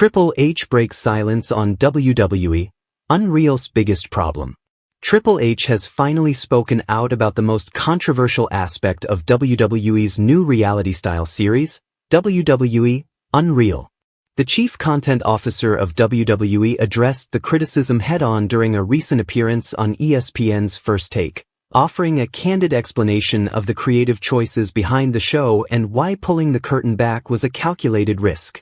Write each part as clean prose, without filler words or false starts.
Triple H breaks silence on WWE, Unreal's biggest problem. Triple H has finally spoken out about the most controversial aspect of WWE's new reality-style series, WWE Unreal. The chief content officer of WWE addressed the criticism head-on during a recent appearance on ESPN's First Take, offering a candid explanation of the creative choices behind the show and why pulling the curtain back was a calculated risk.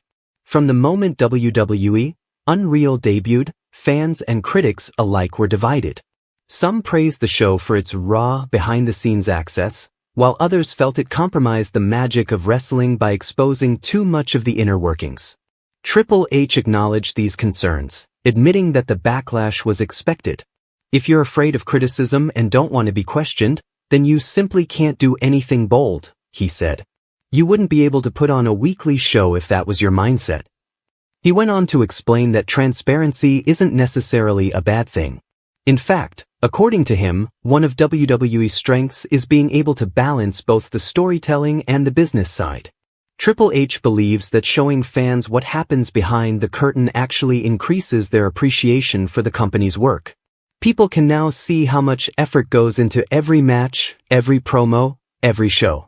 From the moment WWE Unreal debuted, fans and critics alike were divided. Some praised the show for its raw, behind-the-scenes access, while others felt it compromised the magic of wrestling by exposing too much of the inner workings. Triple H acknowledged these concerns, admitting that the backlash was expected. If you're afraid of criticism and don't want to be questioned, then you simply can't do anything bold, he said. You wouldn't be able to put on a weekly show if that was your mindset. He went on to explain that transparency isn't necessarily a bad thing. In fact, according to him, one of WWE's strengths is being able to balance both the storytelling and the business side. Triple H believes that showing fans what happens behind the curtain actually increases their appreciation for the company's work. People can now see how much effort goes into every match, every promo, every show.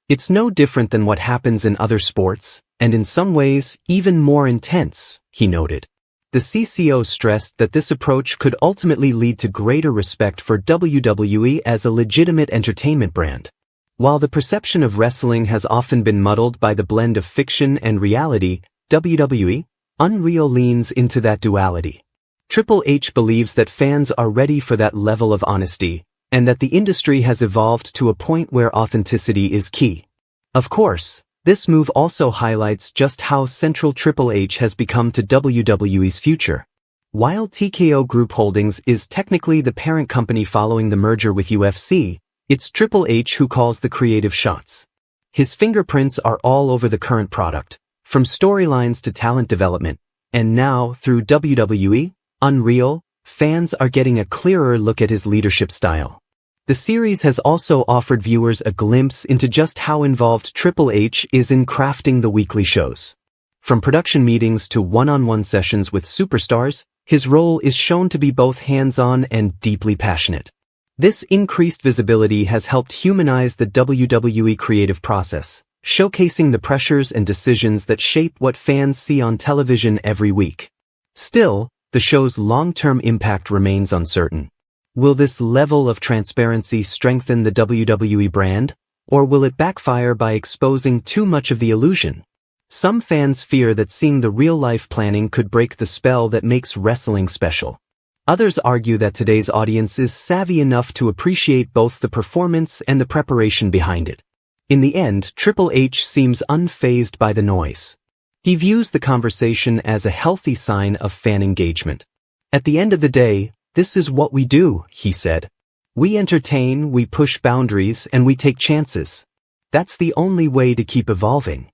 It's no different than what happens in other sports, and in some ways, even more intense, he noted. The CCO stressed that this approach could ultimately lead to greater respect for WWE as a legitimate entertainment brand. While the perception of wrestling has often been muddled by the blend of fiction and reality, WWE Unreal leans into that duality. Triple H believes that fans are ready for that level of honesty, and that the industry has evolved to a point where authenticity is key. Of course, this move also highlights just how central Triple H has become to WWE's future. While TKO Group Holdings is technically the parent company following the merger with UFC, it's Triple H who calls the creative shots. His fingerprints are all over the current product, from storylines to talent development, and now, through WWE Unreal, fans are getting a clearer look at his leadership style. The series has also offered viewers a glimpse into just how involved Triple H is in crafting the weekly shows. From production meetings to one-on-one sessions with superstars, his role is shown to be both hands-on and deeply passionate. This increased visibility has helped humanize the WWE creative process, showcasing the pressures and decisions that shape what fans see on television every week. Still, the show's long-term impact remains uncertain. Will this level of transparency strengthen the WWE brand, or will it backfire by exposing too much of the illusion? Some fans fear that seeing the real-life planning could break the spell that makes wrestling special. Others argue that today's audience is savvy enough to appreciate both the performance and the preparation behind it. In the end, Triple H seems unfazed by the noise. He views the conversation as a healthy sign of fan engagement. At the end of the day, this is what we do, he said. We entertain, we push boundaries, and we take chances. That's the only way to keep evolving.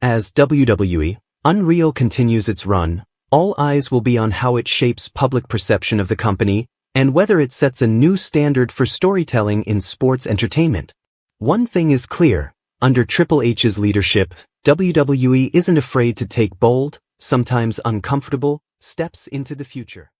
As WWE Unreal continues its run, all eyes will be on how it shapes public perception of the company and whether it sets a new standard for storytelling in sports entertainment. One thing is clear, under Triple H's leadership, WWE isn't afraid to take bold, sometimes uncomfortable, steps into the future.